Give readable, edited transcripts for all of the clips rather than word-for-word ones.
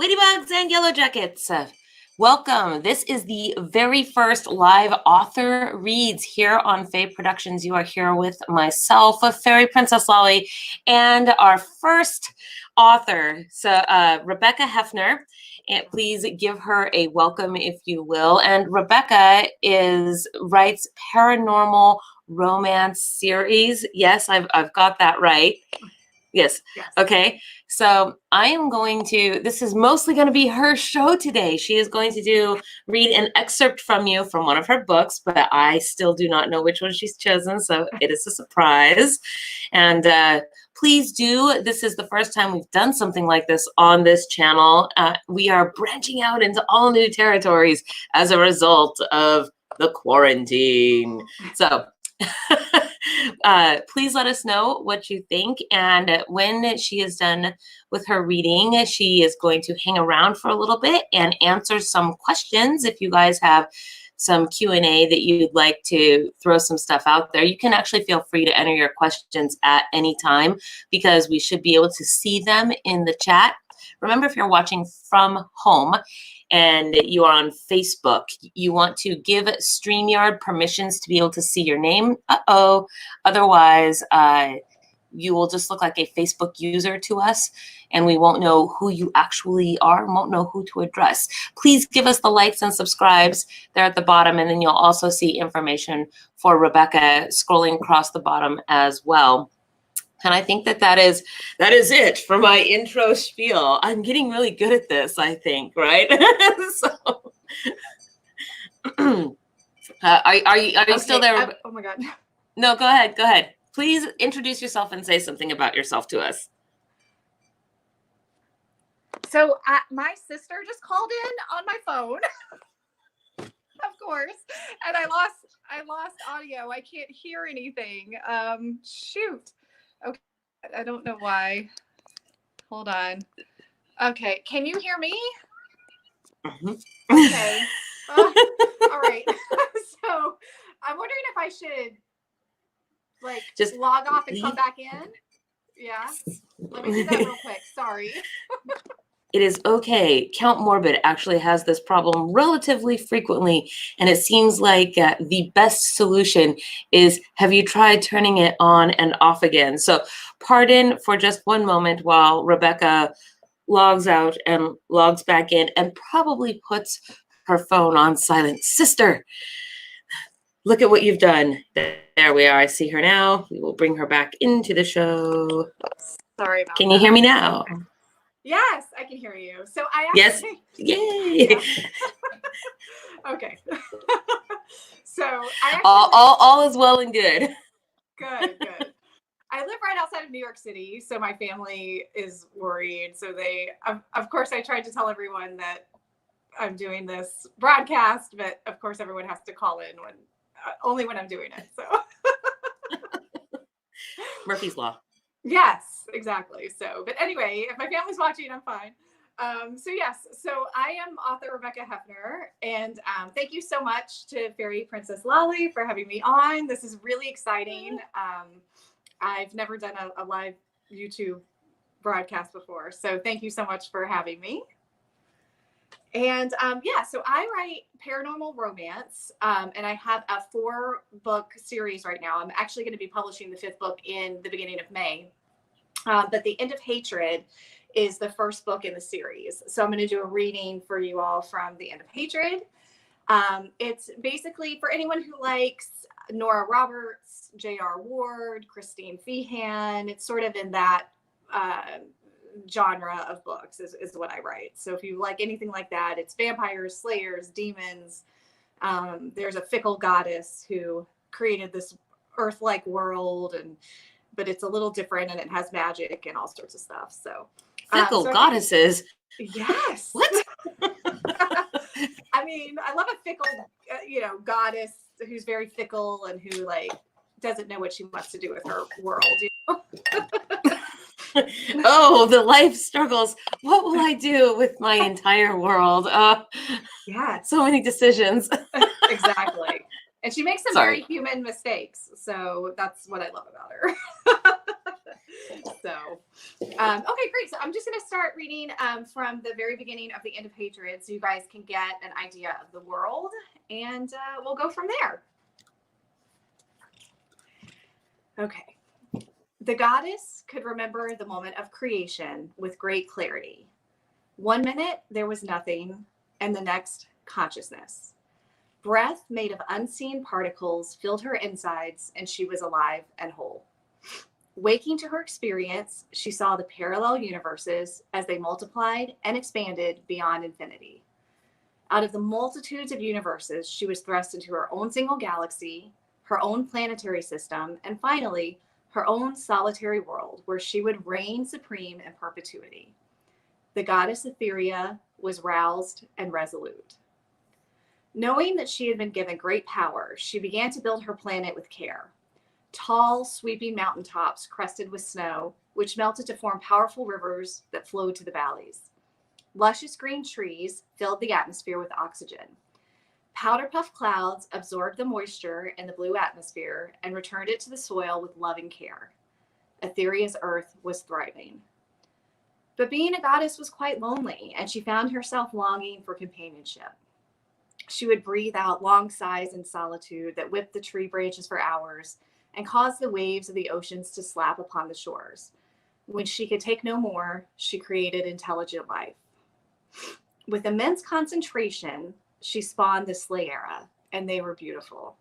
Ladybugs and Yellow Jackets, welcome. This is the very first live author reads here on Fae Productions. You are here with myself, Fairy Princess Lolly, and our first author, Rebecca Hefner. And please give her a welcome, if you will. And Rebecca writes paranormal romance series. Yes, I've got that right. Yes. Okay. So I am going to, this is mostly going to be her show today. She is going to read an excerpt from you from one of her books, but I still do not know which one she's chosen. So it is a surprise. And please do. This is the first time we've done something like this on this channel. We are branching out into all new territories as a result of the quarantine. So please let us know what you think. And when she is done with her reading, she is going to hang around for a little bit and answer some questions. If you guys have some Q&A that you'd like to throw some stuff out there, you can actually feel free to enter your questions at any time because we should be able to see them in the chat. Remember, if you're watching from home and you are on Facebook, you want to give StreamYard permissions to be able to see your name. Otherwise, you will just look like a Facebook user to us, and we won't know who you actually are and won't know who to address. Please give us the likes and subscribes there at the bottom, and then you'll also see information for Rebecca scrolling across the bottom as well. And I think that is it for my intro spiel. I'm getting really good at this, I think, right? So, are you still there? Oh my God. No, go ahead. Go ahead. Please introduce yourself and say something about yourself to us. So my sister just called in on my phone, of course, and I lost audio. I can't hear anything. Shoot. Okay, I don't know why. Hold on. Okay, can you hear me? Mm-hmm. Okay. All right. So I'm wondering if I should just log off and come back in. Yeah. Let me do that real quick. Sorry. It is okay. Count Morbid actually has this problem relatively frequently, and it seems like the best solution is, have you tried turning it on and off again? So pardon for just one moment while Rebecca logs out and logs back in and probably puts her phone on silent. Sister, look at what you've done. There we are. I see her now. We will bring her back into the show. Sorry about that. Can you hear me now? Yes, I can hear you. So I actually... Yes. Yay. Yeah. Okay. So I actually... all is well and good. Good. I live right outside of New York City, so my family is worried. So of course, I tried to tell everyone that I'm doing this broadcast, but of course, everyone has to call in only when I'm doing it. So Murphy's Law. Yes, exactly. So, but anyway, if my family's watching, I'm fine. So I am author Rebecca Hefner, and thank you so much to Fairy Princess Lolly for having me on. This is really exciting. I've never done a live YouTube broadcast before, so thank you so much for having me. And so I write paranormal romance, and I have a 4-book series right now. I'm actually going to be publishing the 5th book in the beginning of May. But The End of Hatred is the first book in the series. So I'm going to do a reading for you all from The End of Hatred. It's basically for anyone who likes Nora Roberts, J.R. Ward, Christine Feehan. It's sort of in that genre of books is what I write. So if you like anything like that, it's vampires, slayers, demons. There's a fickle goddess who created this earth-like world, but it's a little different and it has magic and all sorts of stuff. So fickle goddesses. Yes. What? I mean, I love a fickle, goddess who's very fickle and who doesn't know what she wants to do with her world. Oh, the life struggles. What will I do with my entire world? Yeah, so many decisions. Exactly. And she makes some very human mistakes. So that's what I love about her. So, okay, great. So I'm just going to start reading from the very beginning of the end of Patriots so you guys can get an idea of the world, and we'll go from there. Okay. The goddess could remember the moment of creation with great clarity. 1 minute, there was nothing, and the next, consciousness. Breath made of unseen particles filled her insides, and she was alive and whole. Waking to her experience, she saw the parallel universes as they multiplied and expanded beyond infinity. Out of the multitudes of universes, she was thrust into her own single galaxy, her own planetary system, and finally, her own solitary world where she would reign supreme in perpetuity. The goddess Etherya was roused and resolute. Knowing that she had been given great power, she began to build her planet with care. Tall, sweeping mountaintops crusted with snow, which melted to form powerful rivers that flowed to the valleys. Luscious green trees filled the atmosphere with oxygen. Powder puff clouds absorbed the moisture in the blue atmosphere and returned it to the soil with loving care. Etherya's earth was thriving. But being a goddess was quite lonely, and she found herself longing for companionship. She would breathe out long sighs in solitude that whipped the tree branches for hours and caused the waves of the oceans to slap upon the shores. When she could take no more, she created intelligent life. With immense concentration, she spawned the Slayera, and they were beautiful.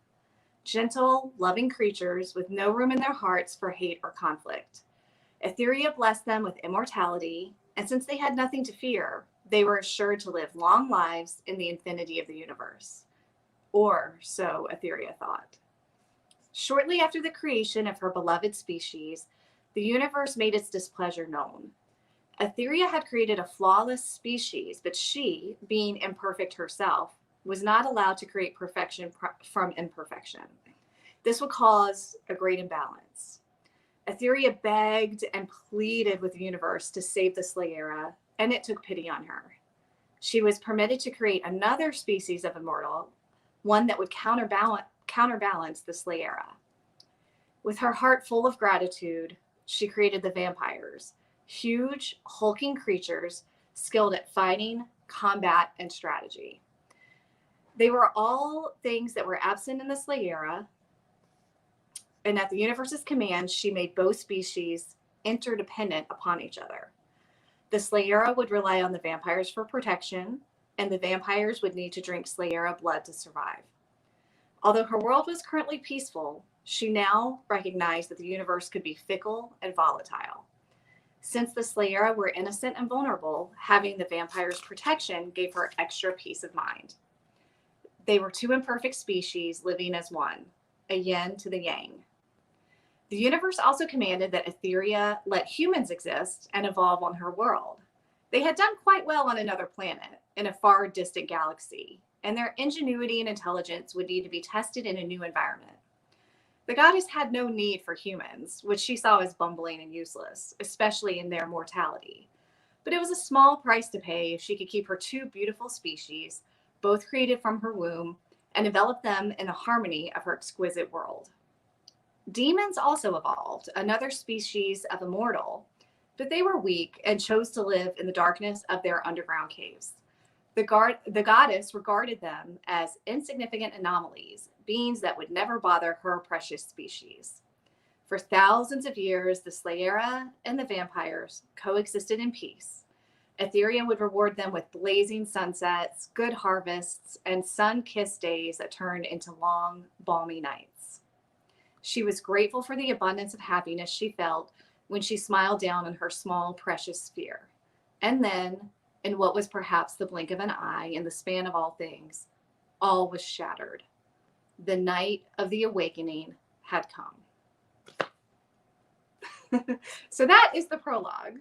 Gentle, loving creatures with no room in their hearts for hate or conflict. Etherya blessed them with immortality, and since they had nothing to fear, they were assured to live long lives in the infinity of the universe. Or so Etherya thought. Shortly after the creation of her beloved species, the universe made its displeasure known. Etherya had created a flawless species, but she, being imperfect herself, was not allowed to create perfection from imperfection. This would cause a great imbalance. Etherya begged and pleaded with the universe to save the Slayera, and it took pity on her. She was permitted to create another species of immortal, one that would counterbalance the Slayera. With her heart full of gratitude, she created the vampires, huge, hulking creatures skilled at fighting, combat, and strategy. They were all things that were absent in the Slayera, and at the universe's command, she made both species interdependent upon each other. The Slayera would rely on the vampires for protection, and the vampires would need to drink Slayera blood to survive. Although her world was currently peaceful, she now recognized that the universe could be fickle and volatile. Since the Slayera were innocent and vulnerable, having the vampires' protection gave her extra peace of mind. They were two imperfect species living as one, a yin to the yang. The universe also commanded that Etherya let humans exist and evolve on her world. They had done quite well on another planet in a far distant galaxy, and their ingenuity and intelligence would need to be tested in a new environment. The goddess had no need for humans, which she saw as bumbling and useless, especially in their mortality. But it was a small price to pay if she could keep her two beautiful species, both created from her womb, and develop them in the harmony of her exquisite world. Demons also evolved, another species of immortal, but they were weak and chose to live in the darkness of their underground caves. The goddess regarded them as insignificant anomalies, beings that would never bother her precious species. For thousands of years, the Slayera and the vampires coexisted in peace. Etherya would reward them with blazing sunsets, good harvests, and sun-kissed days that turned into long, balmy nights. She was grateful for the abundance of happiness she felt when she smiled down on her small, precious sphere. And then, in what was perhaps the blink of an eye in the span of all things, all was shattered. The night of the awakening had come. So that is the prologue.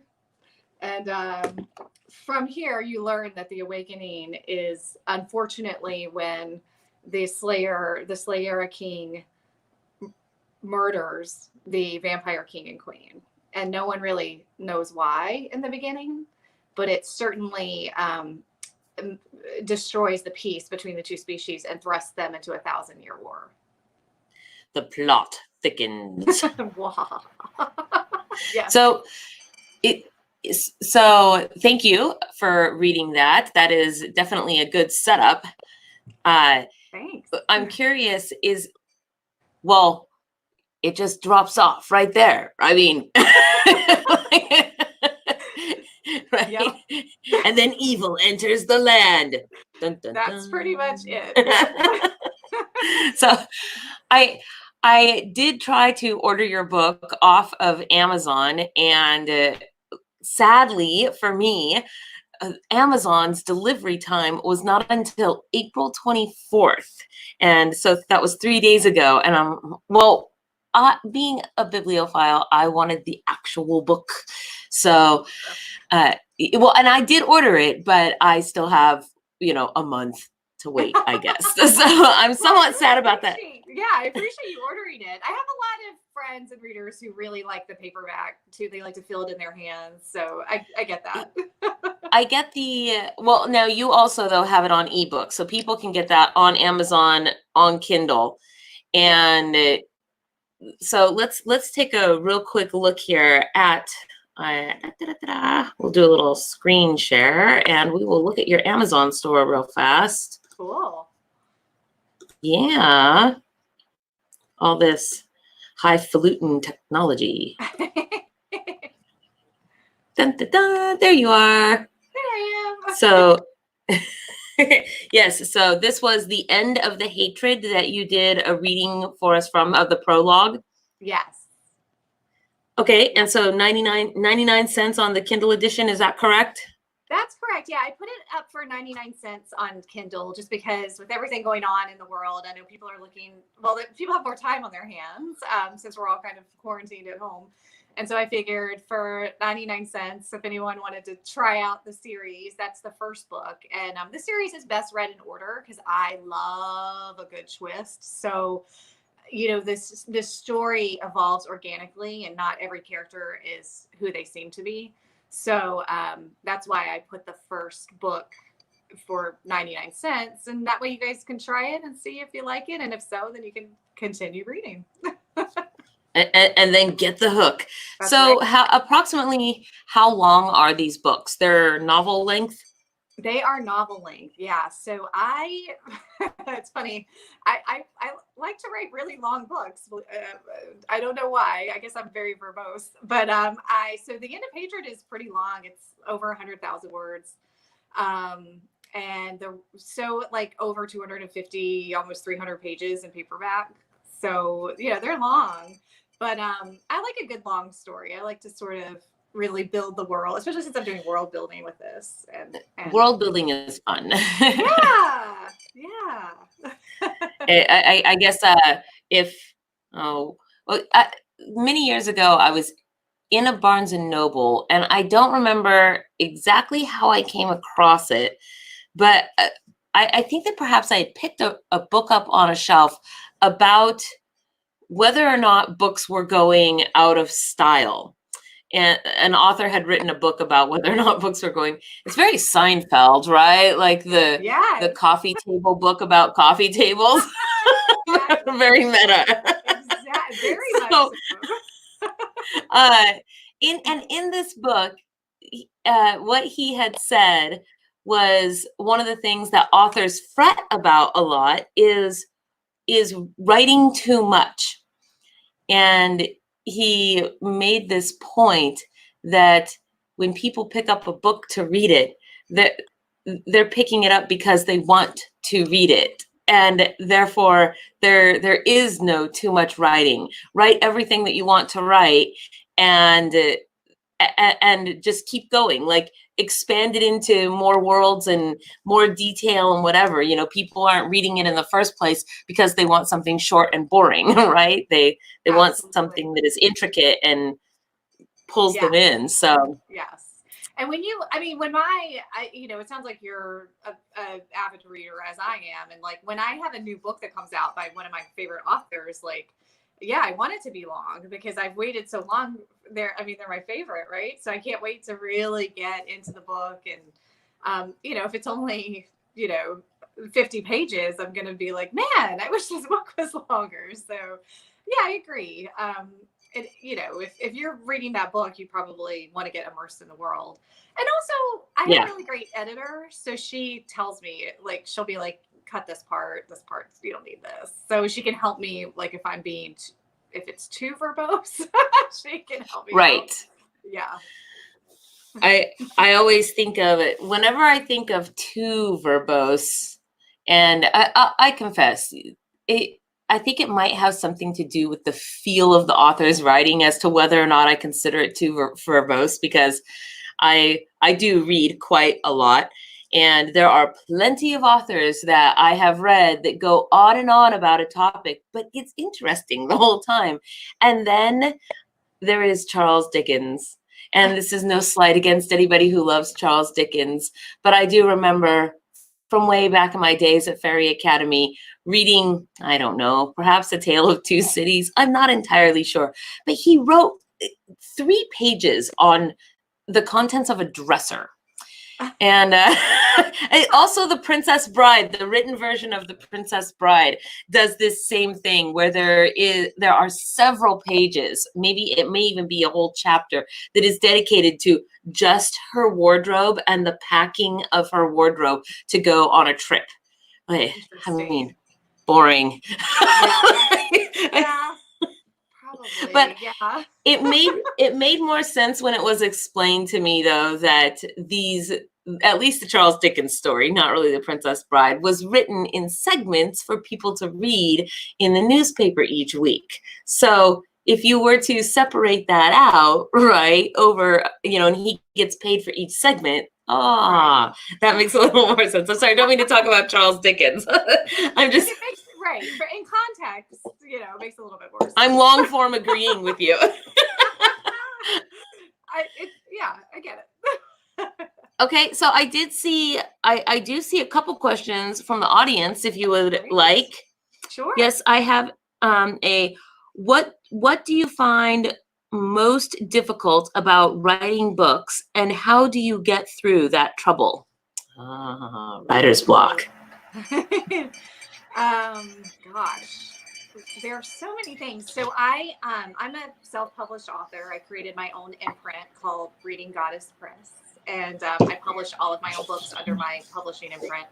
And from here, you learn that the awakening is unfortunately when the Slayera king murders the vampire king and queen. And no one really knows why in the beginning, but it certainly destroys the peace between the two species and thrusts them into a 1,000-year war. The plot thickens. Yes. So so thank you for reading that. That is definitely a good setup. Thanks. I'm curious, well, it just drops off right there. I mean, right? Yep. And then evil enters the land. Dun, dun, That's pretty much dun. it. Yep. So I did try to order your book off of Amazon, and sadly for me, Amazon's delivery time was not until April 24th. And so that was 3 days ago. And being a bibliophile, I wanted the actual book. So, and I did order it, but I still have, a month to wait, I guess. So I'm somewhat sad about that. Yeah, I appreciate you ordering it. I have a lot of friends and readers who really like the paperback too. They like to feel it in their hands. So I get that. I get now you also though have it on ebook, so people can get that on Amazon on Kindle. And so let's take a real quick look here at we'll do a little screen share and we will look at your Amazon store real fast. Cool. Yeah. All this highfalutin technology. Dun, dun, dun, there you are. There I am. So yes, so this was The End of the Hatred that you did a reading for us from, of the prologue. Yes. Okay, and so 99 cents on the Kindle edition, is that correct? That's correct. Yeah, I put it up for 99 cents on Kindle just because with everything going on in the world, I know people are people have more time on their hands since we're all kind of quarantined at home. And so I figured for 99 cents, if anyone wanted to try out the series, that's the first book. And the series is best read in order because I love a good twist. So, this story evolves organically and not every character is who they seem to be. So that's why I put the first book for 99 cents. And that way you guys can try it and see if you like it. And if so, then you can continue reading. And then get the hook. That's so right. Approximately how long are these books? They're novel length? They are novel length. Yeah. So it's funny. I like to write really long books. I don't know why. I guess I'm very verbose, but so The End of Hatred is pretty long. It's over 100,000 words. And over 250, almost 300 pages in paperback. So, they're long, but I like a good long story. I like to sort of really build the world, especially since I'm doing world building with this. And world building is fun. Yeah. I guess many years ago, I was in a Barnes and Noble, and I don't remember exactly how I came across it, but I think that perhaps I had picked a book up on a shelf about whether or not books were going out of style. And an author had written a book about whether or not books were going. It's very Seinfeld, right? Like the coffee table book about coffee tables. Very meta. Exactly. Very much so. In this book, what he had said was one of the things that authors fret about a lot is writing too much. And he made this point that when people pick up a book to read it, they're picking it up because they want to read it. And therefore, there is no too much writing. Write everything that you want to write and just keep going. Like, expand it into more worlds and more detail and whatever. People aren't reading it in the first place because they want something short and boring, right? They want something that is intricate and pulls them in. So yes. And when it sounds like you're a avid reader as I am. And like when I have a new book that comes out by one of my favorite authors, I want it to be long because I've waited so long. They're my favorite, right? So I can't wait to really get into the book. And, if it's only, 50 pages, I'm going to be like, man, I wish this book was longer. So yeah, I agree. you know, if you're reading that book, you probably want to get immersed in the world. And also, I have a really great editor, so she tells me, like, she'll be like, cut this part, you don't need this. So she can help me, like, if if it's too verbose, she can help me Right. out. Yeah. I always think of it, whenever I think of too verbose, and I confess, I think it might have something to do with the feel of the author's writing as to whether or not I consider it too verbose, because I do read quite a lot, and there are plenty of authors that I have read that go on and on about a topic, but it's interesting the whole time. And then there is Charles Dickens. And this is no slight against anybody who loves Charles Dickens, but I do remember from way back in my days at Fairy Academy reading, I don't know, perhaps A Tale of Two Cities. I'm not entirely sure. But he wrote 3 pages on the contents of a dresser. And also The Princess Bride, the written version of The Princess Bride, does this same thing where there are several pages, maybe it may even be a whole chapter, that is dedicated to just her wardrobe and the packing of her wardrobe to go on a trip. I mean, boring. Yeah. Probably, but yeah. it made more sense when it was explained to me, though, that these, at least the Charles Dickens story, not really The Princess Bride, was written in segments for people to read in the newspaper each week. So if you were to separate that out, right, over, you know, and he gets paid for each segment, that makes a little more sense. I'm sorry, I don't mean to talk about Charles Dickens. I'm just... It makes, right, but in context, you know, it makes a little bit more sense. I'm long form agreeing with you. Yeah, I get it. Okay, so I do see a couple questions from the audience, if you would like. Sure. Yes, I have what do you find most difficult about writing books, and how do you get through that trouble? Writer's block. Gosh, there are so many things. So I'm a self-published author. I created my own imprint called Reading Goddess Press, and I publish all of my own books under my publishing imprint.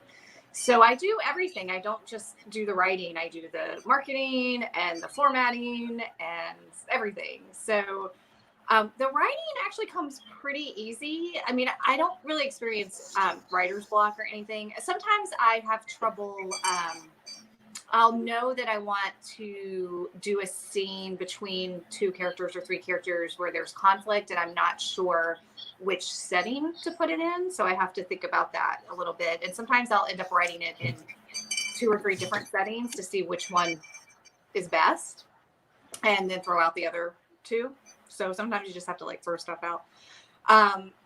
So I do everything. I don't just do the writing. I do the marketing and the formatting and everything. So the writing actually comes pretty easy. I mean, I don't really experience writer's block or anything. Sometimes I have trouble. I'll know that I want to do a scene between 2 characters or 3 characters where there's conflict, and I'm not sure which setting to put it in. So I have to think about that a little bit. And sometimes I'll end up writing it in 2 or 3 different settings to see which one is best, and then throw out the other 2. So sometimes you just have to, like, throw stuff out.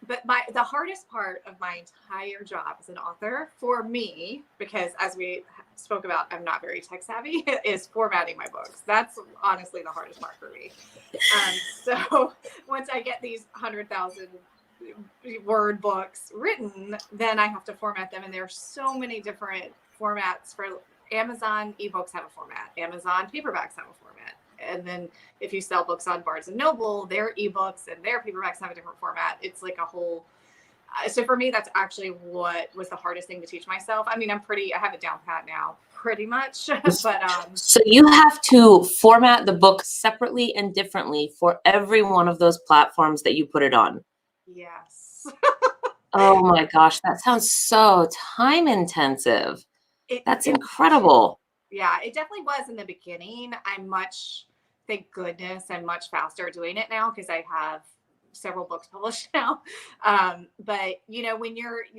But the hardest part of my entire job as an author for me, because as we spoke about, I'm not very tech savvy, is formatting my books. That's honestly the hardest part for me. So once I get these 100,000 word books written, then I have to format them. And there are so many different formats. For Amazon, ebooks have a format. Amazon paperbacks have a format. And then if you sell books on Barnes and Noble, their ebooks and their paperbacks have a different format. It's like a whole. So for me, that's actually what was the hardest thing to teach myself. I mean, I have it down pat now, pretty much. But so you have to format the book separately and differently for every one of those platforms that you put it on. Yes. Oh my gosh, that sounds so time intensive. That's incredible. Yeah, it definitely was in the beginning. Thank goodness, I'm much faster doing it now because I have several books published now. But you know,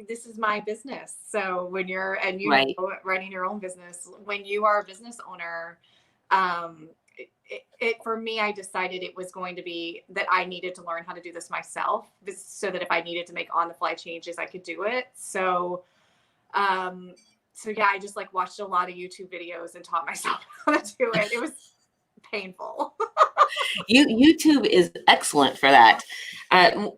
this is my business. So when you're, and you know, running your own business, when you are a business owner, for me, I decided it was going to be that I needed to learn how to do this myself, so that if I needed to make on the fly changes, I could do it. So yeah, I just like watched a lot of YouTube videos and taught myself how to do it. It was painful. YouTube is excellent for that.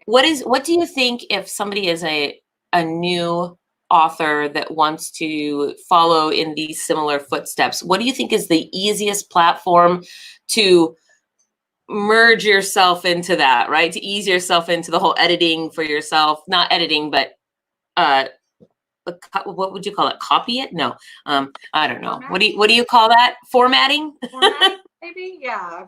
What do you think if somebody is a new author that wants to follow in these similar footsteps? What do you think is the easiest platform to merge yourself into that, right? To ease yourself into the whole editing for yourself, not editing, but what would you call it? Copy it? No, I don't know. What do you call that? Formatting? Formatting, maybe, yeah.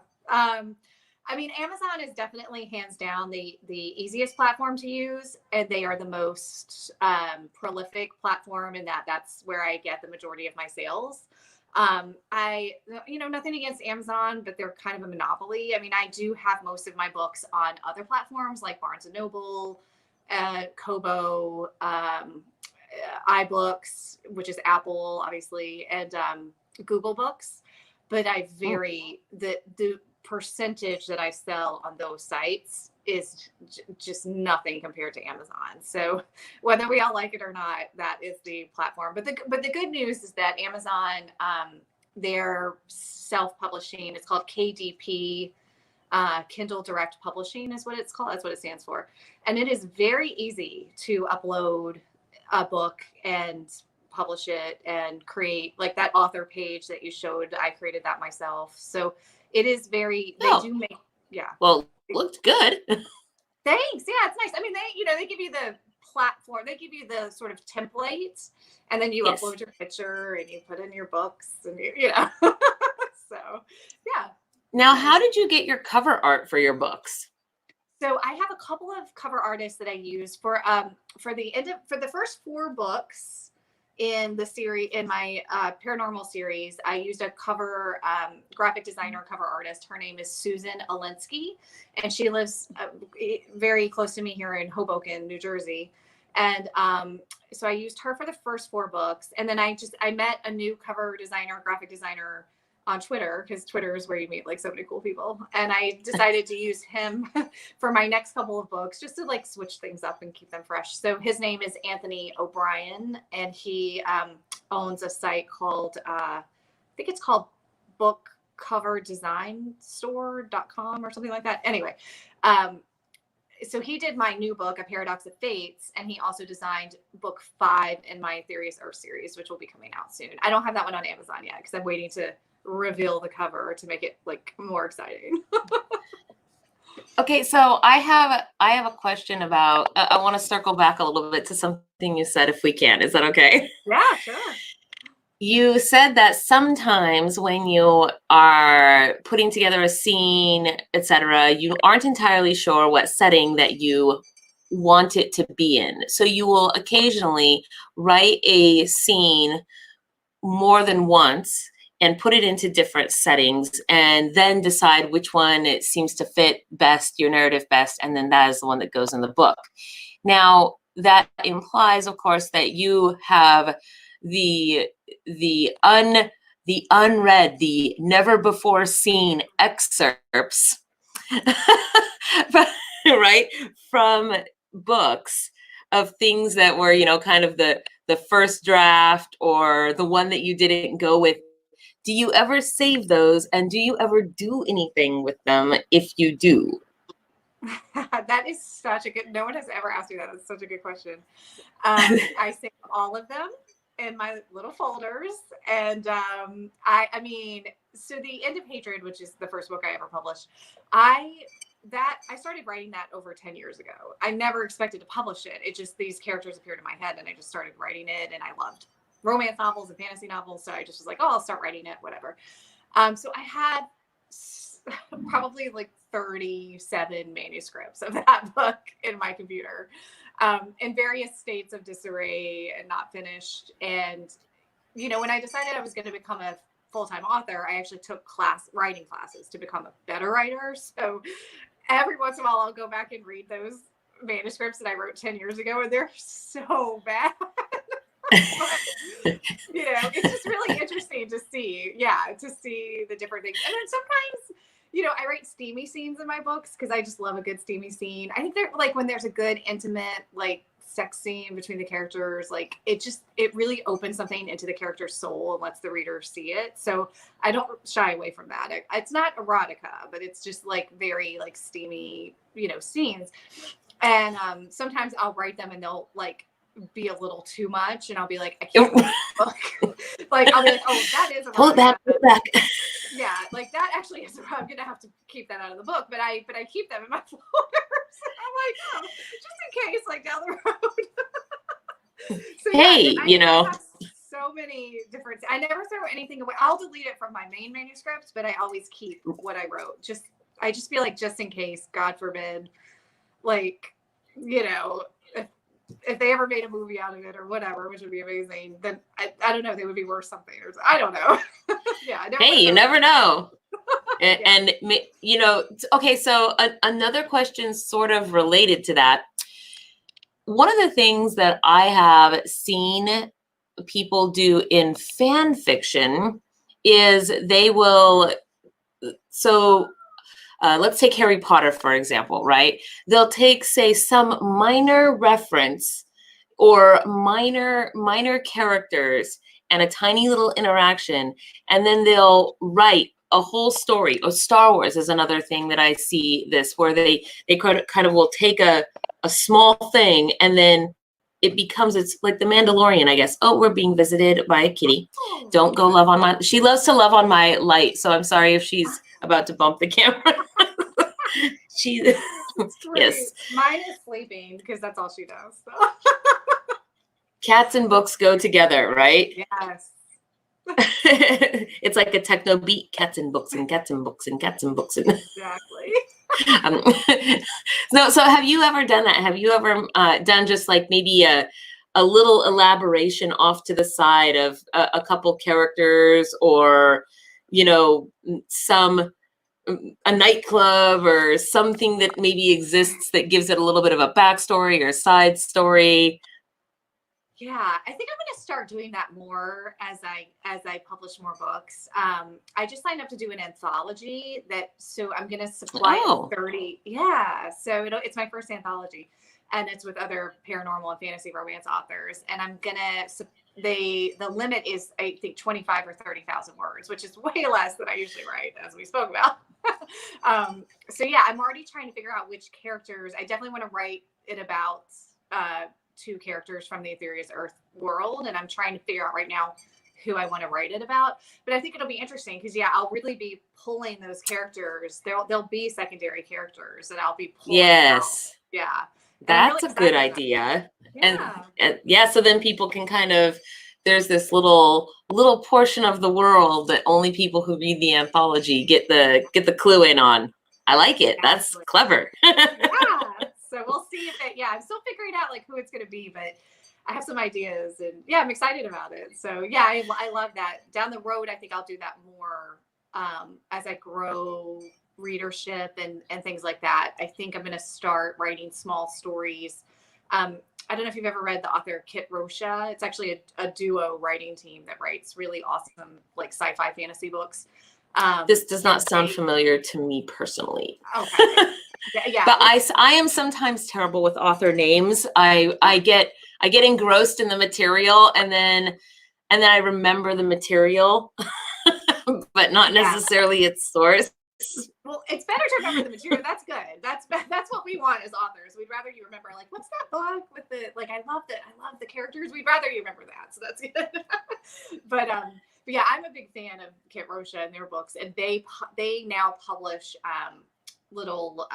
I mean, Amazon is definitely hands down the easiest platform to use, and they are the most prolific platform in that's where I get the majority of my sales. Nothing against Amazon, but they're kind of a monopoly. I mean, I do have most of my books on other platforms like Barnes and Noble, Kobo, iBooks, which is Apple, obviously, and Google Books. But the percentage that I sell on those sites is just nothing compared to Amazon. So whether we all like it or not, that is the platform. But the good news is that Amazon, their self-publishing, it's called KDP, Kindle Direct Publishing is what it's called. That's what it stands for. And it is very easy to upload a book and publish it and create like that author page that you showed. I created that myself. So it is they do make, yeah. Well, it looked good. Thanks. Yeah, it's nice. I mean, they give you the platform, they give you the sort of template, and then you upload your picture and you put in your books and so yeah. Now, how did you get your cover art for your books? So I have a couple of cover artists that I use for the first 4 books in the series, in my paranormal series. I used a cover graphic designer, cover artist. Her name is Susan Alinsky, and she lives very close to me here in Hoboken, New Jersey. And so I used her for the first 4 books, and then I met a new cover designer, graphic designer on Twitter, because Twitter is where you meet like so many cool people. And I decided to use him for my next couple of books, just to like switch things up and keep them fresh. So his name is Anthony O'Brien, and he owns a site called, I think it's called bookcoverdesignstore.com or something like that. Anyway, so he did my new book, A Paradox of Fates, and he also designed book 5 in my Theories Earth series, which will be coming out soon. I don't have that one on Amazon yet because I'm waiting to reveal the cover to make it like more exciting. Okay, so I have a question about, I want to circle back a little bit to something you said, if we can. Is that okay? Yeah, sure. You said that sometimes when you are putting together a scene, etc., you aren't entirely sure what setting that you want it to be in. So you will occasionally write a scene more than once and put it into different settings and then decide which one it seems to fit best, your narrative best, and then that is the one that goes in the book. Now, that implies, of course, that you have the unread, the never before seen excerpts, right, from books of things that were, kind of the first draft or the one that you didn't go with. Do you ever save those, and do you ever do anything with them if you do? That is such a good, no one has ever asked me that. That's such a good question. I save all of them in my little folders. And I mean, so The End of Hatred, which is the first book I ever published, I started writing that over 10 years ago. I never expected to publish it. It just, these characters appeared in my head and I just started writing it, and I loved romance novels and fantasy novels. So I just was like, oh, I'll start writing it, whatever. So I had probably like 37 manuscripts of that book in my computer, in various states of disarray and not finished. And, when I decided I was going to become a full-time author, I actually took writing classes to become a better writer. So every once in a while, I'll go back and read those manuscripts that I wrote 10 years ago, and they're so bad. But, it's just really interesting to see the different things. And then sometimes, I write steamy scenes in my books because I just love a good steamy scene. I think they're like, when there's a good intimate, like, sex scene between the characters, like, it really opens something into the character's soul and lets the reader see it. So I don't shy away from that. It's not erotica, but it's just like very like steamy, scenes. And sometimes I'll write them and they'll like be a little too much, and I'll be like, I can't read the book. Like, I'll be like, oh, that is erotica. Pull it back. Yeah, like that actually is, I'm gonna have to keep that out of the book, but I keep them in my folders. I'm like, oh, just in case, like down the road. So Hey, I have so many different. I never throw anything away. I'll delete it from my main manuscripts, but I always keep what I wrote. I just feel like just in case, God forbid, like, you know, if they ever made a movie out of it or whatever, which would be amazing, then I don't know, they would be worth something. Or I don't know. Yeah. Hey, you never know. Yeah. And you know, okay, so another question sort of related to that. One of the things that I have seen people do in fan fiction is they will, let's take Harry Potter, for example, right? They'll take, say, some minor reference or minor characters and a tiny little interaction, and then they'll write a whole story. Or Star Wars is another thing that I see this, where they kind of will take a small thing, and then it becomes, it's like the Mandalorian, I guess. Oh, we're being visited by a kitty. Don't go love on my, she loves to love on my light, so I'm sorry if she's about to bump the camera. She, yes. Mine is sleeping because that's all she does. So. Cats and books go together, right? Yes. It's like a techno beat. Cats and books and cats and books and cats and books. Exactly. So have you ever done that? Have you ever done just like maybe a little elaboration off to the side of a couple characters, or, you know, a nightclub or something that maybe exists that gives it a little bit of a backstory or side story? Yeah, I think I'm going to start doing that more as I publish more books. I just signed up to do an anthology so I'm going to supply 30. Yeah, so it's my first anthology, and it's with other paranormal and fantasy romance authors. And I'm going to, the limit is, I think, 25 or 30,000 words, which is way less than I usually write, as we spoke about. So yeah, I'm already trying to figure out which characters. I definitely want to write it about, 2 characters from the Etherya's Earth world, and I'm trying to figure out right now who I want to write it about. But I think it'll be interesting because I'll really be pulling those characters. There'll be secondary characters that I'll be pulling out. Yeah, that's a good idea. Yeah. And yeah, so then people can kind of, there's this little portion of the world that only people who read the anthology get the clue in on. I like it. That's clever. Yeah. So we'll see if I'm still figuring out like who it's going to be, but I have some ideas, and I'm excited about it. So yeah, I love that. Down the road, I think I'll do that more as I grow readership and things like that. I think I'm going to start writing small stories. I don't know if you've ever read the author Kit Rocha. It's actually a duo writing team that writes really awesome like sci-fi fantasy books. This does not sound familiar to me personally. Okay. Yeah. But I am sometimes terrible with author names. I get engrossed in the material, and then I remember the material, but not necessarily its source. Well, it's better to remember the material. That's good. That's what we want as authors. We'd rather you remember, like, what's that book with the, like, I love the characters. We'd rather you remember that. So that's good. But yeah, I'm a big fan of Kit Rocha and their books, and they now publish little,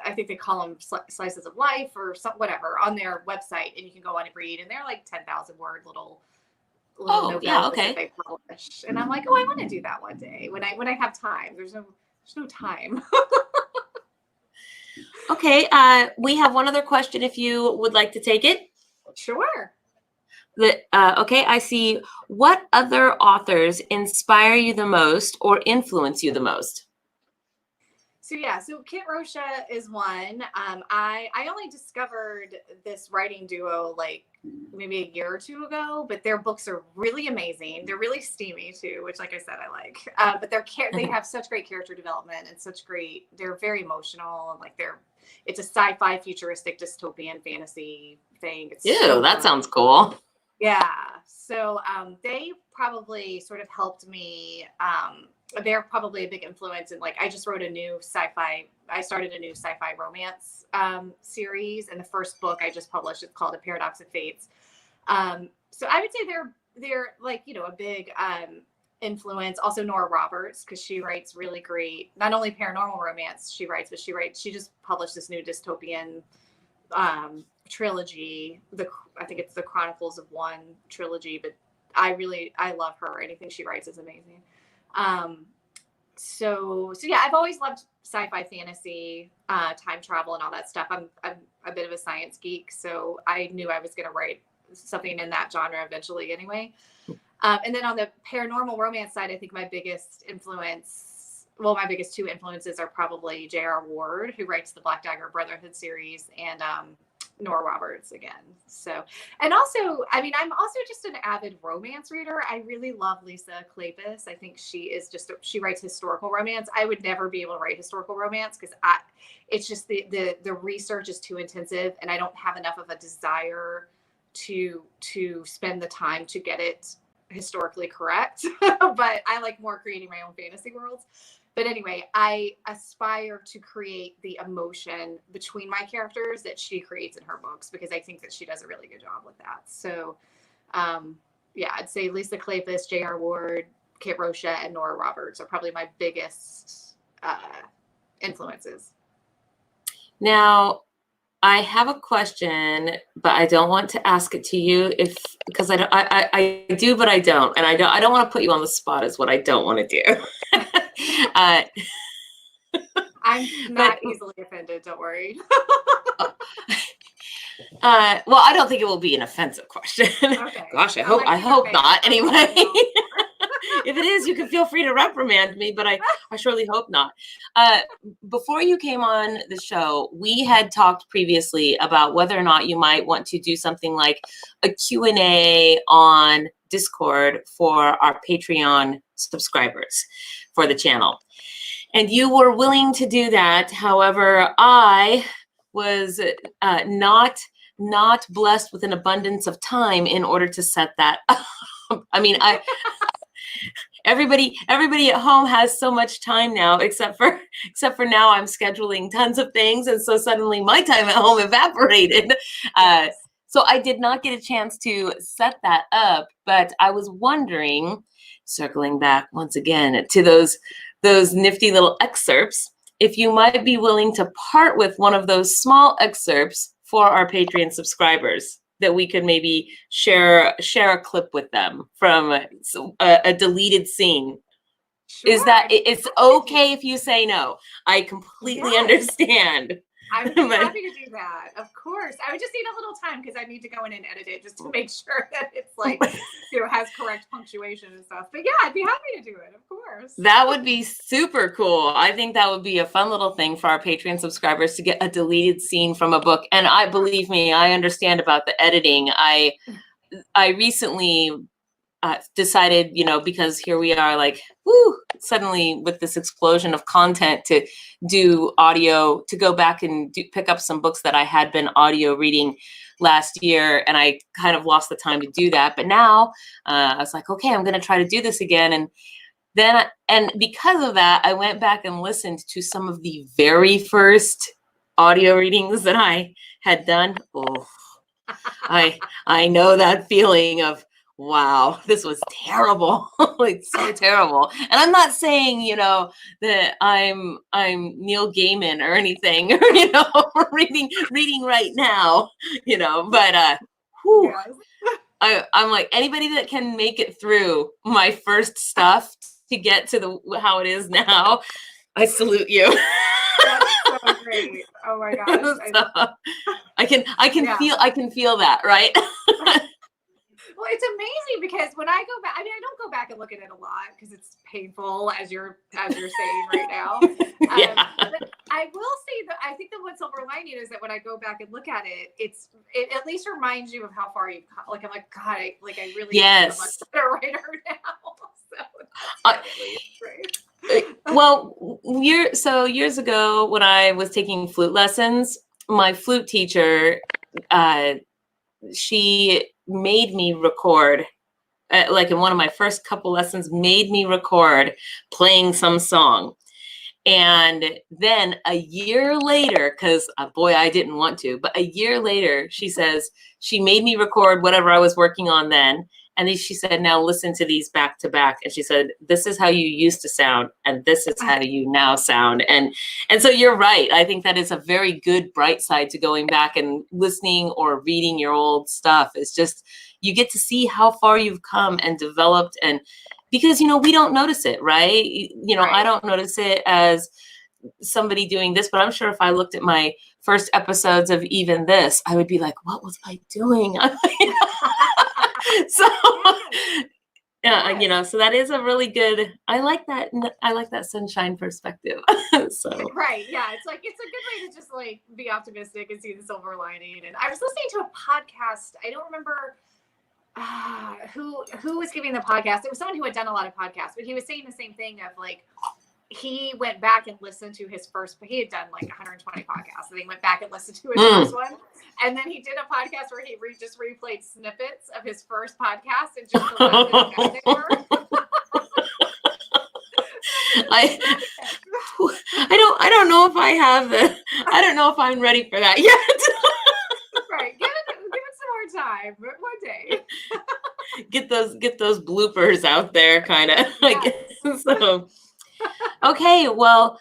I think they call them slices of life or whatever on their website, and you can go on and read, and they're like 10,000 word little novellas that they publish. And I'm like, I want to do that one day when I have time. There's no time. Okay, we have one other question if you would like to take it. Sure. Okay, I see. What other authors inspire you the most or influence you the most? So Kit Rocha is one. I only discovered this writing duo like maybe a year or 2 ago, but their books are really amazing. They're really steamy too, which, like I said, I like. But they have such great character development and they're very emotional, and like it's a sci-fi futuristic dystopian fantasy thing. That sounds cool. Yeah. So they probably sort of helped me. They're probably a big influence. And like, I just wrote I started a new sci-fi romance series. And the first book I just published, it's called A Paradox of Fates. So I would say they're like, a big influence. Also Nora Roberts, because she writes really great, not only paranormal romance she writes, but she just published this new dystopian trilogy. I think it's the Chronicles of One trilogy, but I love her. Anything she writes is amazing. So yeah, I've always loved sci-fi, fantasy, time travel, and all that stuff. I'm a bit of a science geek, so I knew I was going to write something in that genre eventually anyway. And then on the paranormal romance side, I think my biggest two influences are probably J.R. Ward, who writes the Black Dagger Brotherhood series, and Nora Roberts again. So, and also, I mean, I'm also just an avid romance reader. I really love Lisa Kleypas. I think she writes historical romance. I would never be able to write historical romance because it's just the research is too intensive, and I don't have enough of a desire to spend the time to get it historically correct. But I like more creating my own fantasy worlds. But anyway, I aspire to create the emotion between my characters that she creates in her books, because I think that she does a really good job with that. So yeah, I'd say Lisa Kleypas, J.R. Ward, Kate Rocha, and Nora Roberts are probably my biggest influences. Now, I have a question, but I don't want to ask it to you because I do, but I don't, and I don't want to put you on the spot. Is what I don't want to do. I'm not easily offended. Don't worry. Well, I don't think it will be an offensive question. Okay. Gosh, I hope not. Anyway. If it is, you can feel free to reprimand me, but I surely hope not. Before you came on the show, we had talked previously about whether or not you might want to do something like a Q&A on Discord for our Patreon subscribers for the channel. And you were willing to do that. However, I was not blessed with an abundance of time in order to set that up. I mean, everybody at home has so much time now, except for now I'm scheduling tons of things, and so suddenly my time at home evaporated. Yes. So I did not get a chance to set that up, but I was wondering, circling back once again to those nifty little excerpts, if you might be willing to part with one of those small excerpts for our Patreon subscribers, that we could maybe share a clip with them from a deleted scene. Sure. Is that, it's okay if you say no? I completely understand. I would be happy to do that. Of course. I would just need a little time because I need to go in and edit it just to make sure that it's like, has correct punctuation and stuff. But yeah, I'd be happy to do it. Of course. That would be super cool. I think that would be a fun little thing for our Patreon subscribers to get a deleted scene from a book. And believe me, I understand about the editing. I recently decided, because here we are, like, suddenly with this explosion of content, to do audio, to go back and pick up some books that I had been audio reading last year, and I kind of lost the time to do that. But now I was like, okay, I'm going to try to do this again. And then, because of that, I went back and listened to some of the very first audio readings that I had done. Oh, I know that feeling of, wow, this was terrible. Like, so terrible. And I'm not saying, that I'm Neil Gaiman or anything, or reading right now, but whew, Yes. I'm like, anybody that can make it through my first stuff to get to how it is now, I salute you. That's so great. Oh my gosh. So, I can feel that, right? Well, it's amazing because when I go back, I don't go back and look at it a lot because it's painful, as you're saying right now. Yeah. But I will say that I think the one silver lining is that when I go back and look at it, it at least reminds you of how far you've come. Like, I'm like, God, I really am a much better writer now. So it's great. Well, years ago when I was taking flute lessons, my flute teacher, she made me record, like in one of my first couple lessons, made me record playing some song. And then a year later, because boy, I didn't want to, but a year later, she says she made me record whatever I was working on then. And then she said, now listen to these back to back. And she said, this is how you used to sound, and this is how you now sound. And so you're right. I think that is a very good bright side to going back and listening or reading your old stuff. It's just, you get to see how far you've come and developed. And because, we don't notice it, right? Right. I don't notice it as somebody doing this, but I'm sure if I looked at my first episodes of even this, I would be like, what was I doing? So yeah, so that is a really good, I like that sunshine perspective. So right, yeah, it's a good way to just like be optimistic and see the silver lining. And I was listening to a podcast, I don't remember who was giving the podcast. It was someone who had done a lot of podcasts, but he was saying the same thing of like, he went back and listened to his first, he had done like 120 podcasts. And he went back and listened to his first one. And then he did a podcast where he just replayed snippets of his first podcast and just the laugh how bad they were. I don't know if I don't know if I'm ready for that yet. Right. Give it some more time, but one day. Get those bloopers out there, kind of. Yes. So okay, well,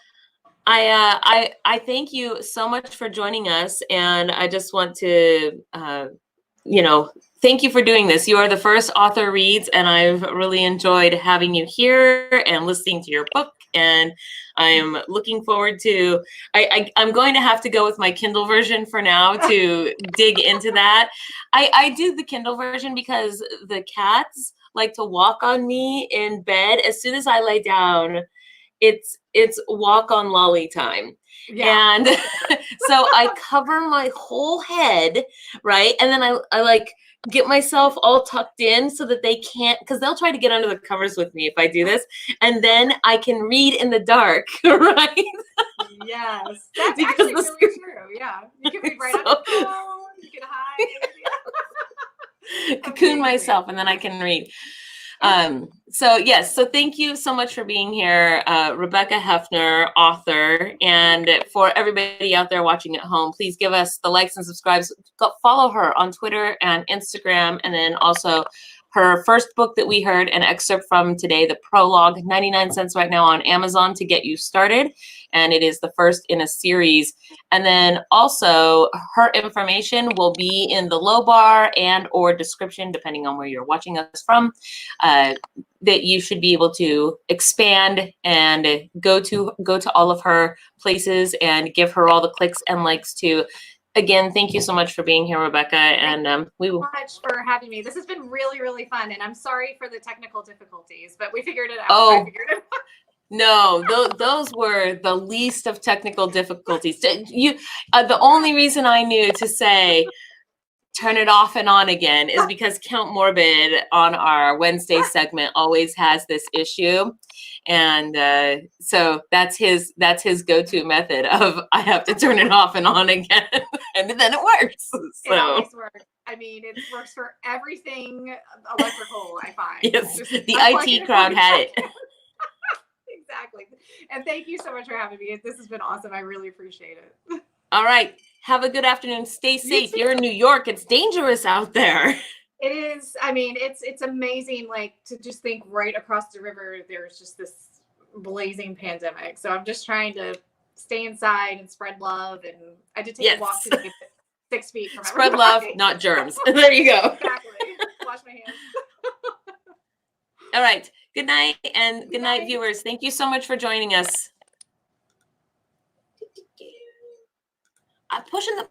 I thank you so much for joining us, and I just want to thank you for doing this. You are the first Author Reads, and I've really enjoyed having you here and listening to your book. And I'm looking forward to, I'm going to have to go with my Kindle version for now to dig into that. I do the Kindle version because the cats like to walk on me in bed. As soon as I lay down, it's walk on lolly time. Yeah. And so I cover my whole head, right? And then I like get myself all tucked in so that they can't, because they'll try to get under the covers with me if I do this. And then I can read in the dark, right? Yes. That's actually really true. Yeah. You can read right on the phone. You can hide. Yeah. Cocoon myself, and then I can read. So yes, so thank you so much for being here, Rebecca Hefner, author. And for everybody out there watching at home, please give us the likes and subscribes. Go follow her on Twitter and Instagram, and then also her first book that we heard an excerpt from today, the prologue, 99 cents right now on Amazon to get you started. And it is the first in a series. And then also her information will be in the low bar and or description, depending on where you're watching us from, that you should be able to expand and go to all of her places and give her all the clicks and likes to. Again, thank you so much for being here, Rebecca. And we will. Thank you so much for having me. This has been really, really fun. And I'm sorry for the technical difficulties, but we figured it out. Oh, I figured it out. No, those were the least of technical difficulties. The only reason I knew to say turn it off and on again is because Count Morbid on our Wednesday segment always has this issue. And so that's his go-to method of I have to turn it off and on again, and then it works. So. It always works. I mean, it works for everything electrical, I find. Yes, the IT crowd had it. Exactly. And thank you so much for having me. This has been awesome. I really appreciate it. All right. Have a good afternoon. Stay safe. You're in New York. It's dangerous out there. It is. I mean, it's amazing, like, to just think right across the river, there's just this blazing pandemic. So I'm just trying to stay inside and spread love. And I did take a walk today 6 feet from Spread everybody. love, not germs. There you go. Exactly. Wash my hands. All right. Good night, and good night, viewers. Thank you so much for joining us. I'm pushing the